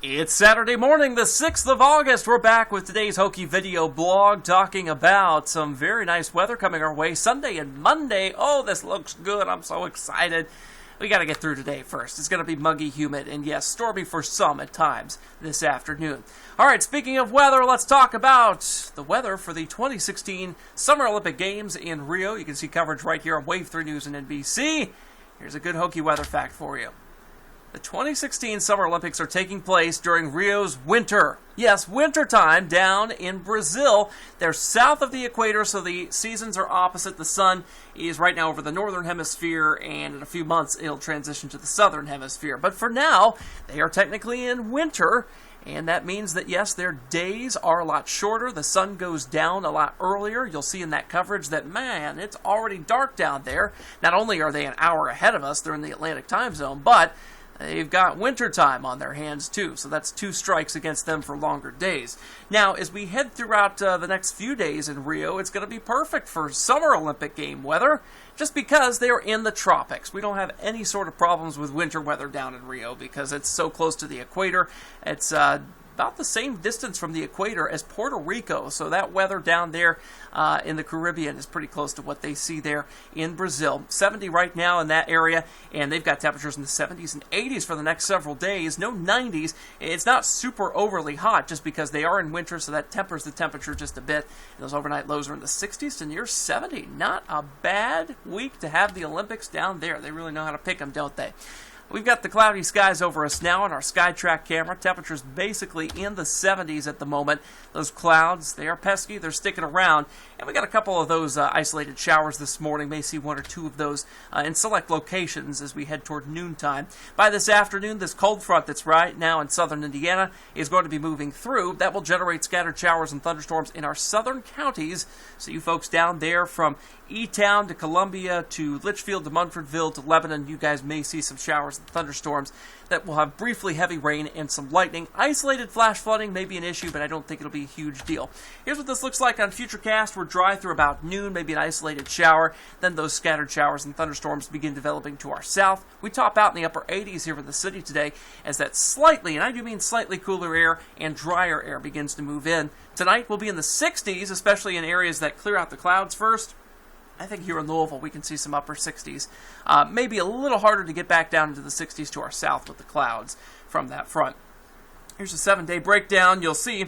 It's Saturday morning, the 6th of August. We're back with today's Hokey video blog talking about some very nice weather coming our way Sunday and Monday. Oh, this looks good. I'm so excited. We got to get through today first. It's going to be muggy, humid, and yes, stormy for some at times this afternoon. All right, speaking of weather, let's talk about the weather for the 2016 Summer Olympic Games in Rio. You can see coverage right here on Wave 3 News and NBC. Here's a good Hokey weather fact for you. The 2016 Summer Olympics are taking place during Rio's winter. Yes, winter time down in Brazil. They're south of the equator, so the seasons are opposite. The sun is right now over the northern hemisphere, and in a few months it'll transition to the southern hemisphere. But for now, they are technically in winter, and that means that, yes, their days are a lot shorter. The sun goes down a lot earlier. You'll see in that coverage that, man, it's already dark down there. Not only are they an hour ahead of us, they're in the Atlantic time zone, but they've got winter time on their hands, too, so that's two strikes against them for longer days. Now, as we head throughout the next few days in Rio, it's going to be perfect for Summer Olympic game weather, just because they are in the tropics. We don't have any sort of problems with winter weather down in Rio because it's so close to the equator. It's about the same distance from the equator as Puerto Rico, so that weather down there in the Caribbean is pretty close to what they see there in Brazil. 70 right now in that area, and they've got temperatures in the 70s and 80s for the next several days. No 90s. It's not super overly hot just because they are in winter, so that tempers the temperature just a bit. And those overnight lows are in the 60s to near 70. Not a bad week to have the Olympics down there. They really know how to pick them, don't they? We've got the cloudy skies over us now on our SkyTrack camera. Temperatures basically in the 70s at the moment. Those clouds, they are pesky. They're sticking around. And we got a couple of those isolated showers this morning. May see one or two of those in select locations as we head toward noontime. By this afternoon, this cold front that's right now in southern Indiana is going to be moving through. That will generate scattered showers and thunderstorms in our southern counties. So you folks down there from E-Town to Columbia to Litchfield to Munfordville to Lebanon, you guys may see some showers and thunderstorms that will have briefly heavy rain and some lightning. Isolated flash flooding may be an issue, but I don't think it'll be a huge deal. Here's what this looks like on Futurecast. We're dry through about noon, maybe an isolated shower. Then those scattered showers and thunderstorms begin developing to our south. We top out in the upper 80s here in the city today as that slightly, and I do mean slightly cooler air and drier air begins to move in. Tonight we'll be in the 60s, especially in areas that clear out the clouds first. I think here in Louisville we can see some upper 60s. Maybe a little harder to get back down into the 60s to our south with the clouds from that front. Here's a 7-day breakdown. You'll see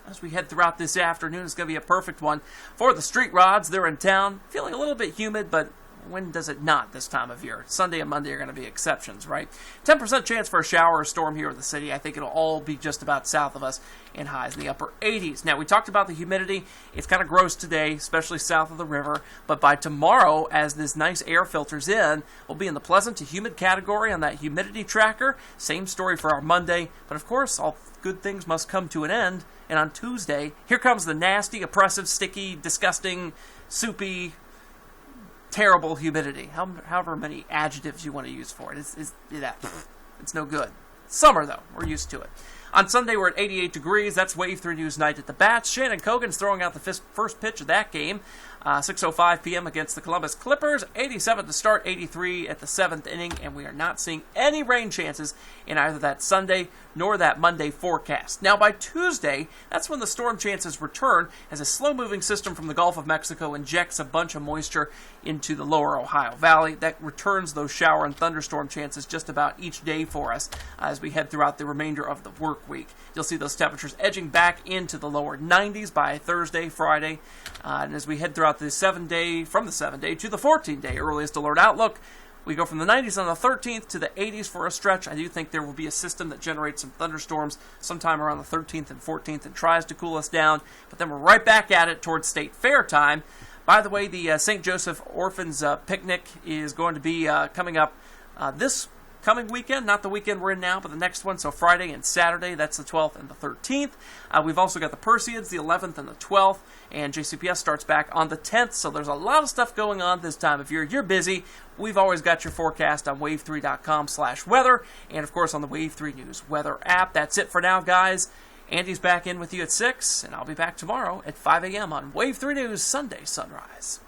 as we head throughout this afternoon, it's going to be a perfect one for the street rods. They're in town, feeling a little bit humid, but when does it not this time of year? Sunday and Monday are going to be exceptions, right? 10% chance for a shower or storm here in the city. I think it'll all be just about south of us and highs in the upper 80s. Now, we talked about the humidity. It's kind of gross today, especially south of the river. But by tomorrow, as this nice air filters in, we'll be in the pleasant to humid category on that humidity tracker. Same story for our Monday. But of course, all good things must come to an end. And on Tuesday, here comes the nasty, oppressive, sticky, disgusting, soupy, terrible humidity. However many adjectives you want to use for it. It's no good. Summer, though. We're used to it. On Sunday, we're at 88 degrees. That's Wave 3 News night at the Bats. Shannon Cogan's throwing out the first pitch of that game. 6:05 p.m. against the Columbus Clippers. 87 to start, 83 at the 7th inning, and we are not seeing any rain chances in either that Sunday nor that Monday forecast. Now, by Tuesday, that's when the storm chances return as a slow-moving system from the Gulf of Mexico injects a bunch of moisture into the lower Ohio Valley. That returns those shower and thunderstorm chances just about each day for us as we head throughout the remainder of the work week. You'll see those temperatures edging back into the lower 90s by Thursday, Friday, and as we head throughout the 7-day, from the 7-day to the 14-day earliest alert outlook, we go from the 90s on the 13th to the 80s for a stretch. I do think there will be a system that generates some thunderstorms sometime around the 13th and 14th and tries to cool us down, but then we're right back at it towards State Fair time. By the way, the St. Joseph Orphans Picnic is going to be coming up this coming weekend, not the weekend we're in now, but the next one, so Friday and Saturday, that's the 12th and the 13th. We've also got the Perseids, the 11th and the 12th, and JCPS starts back on the 10th, so there's a lot of stuff going on this time of year. You're busy. We've always got your forecast on wave3.com/weather, and of course on the Wave 3 News weather app. That's it for now, guys. Andy's back in with you at 6, and I'll be back tomorrow at 5 a.m. on Wave 3 News Sunday Sunrise.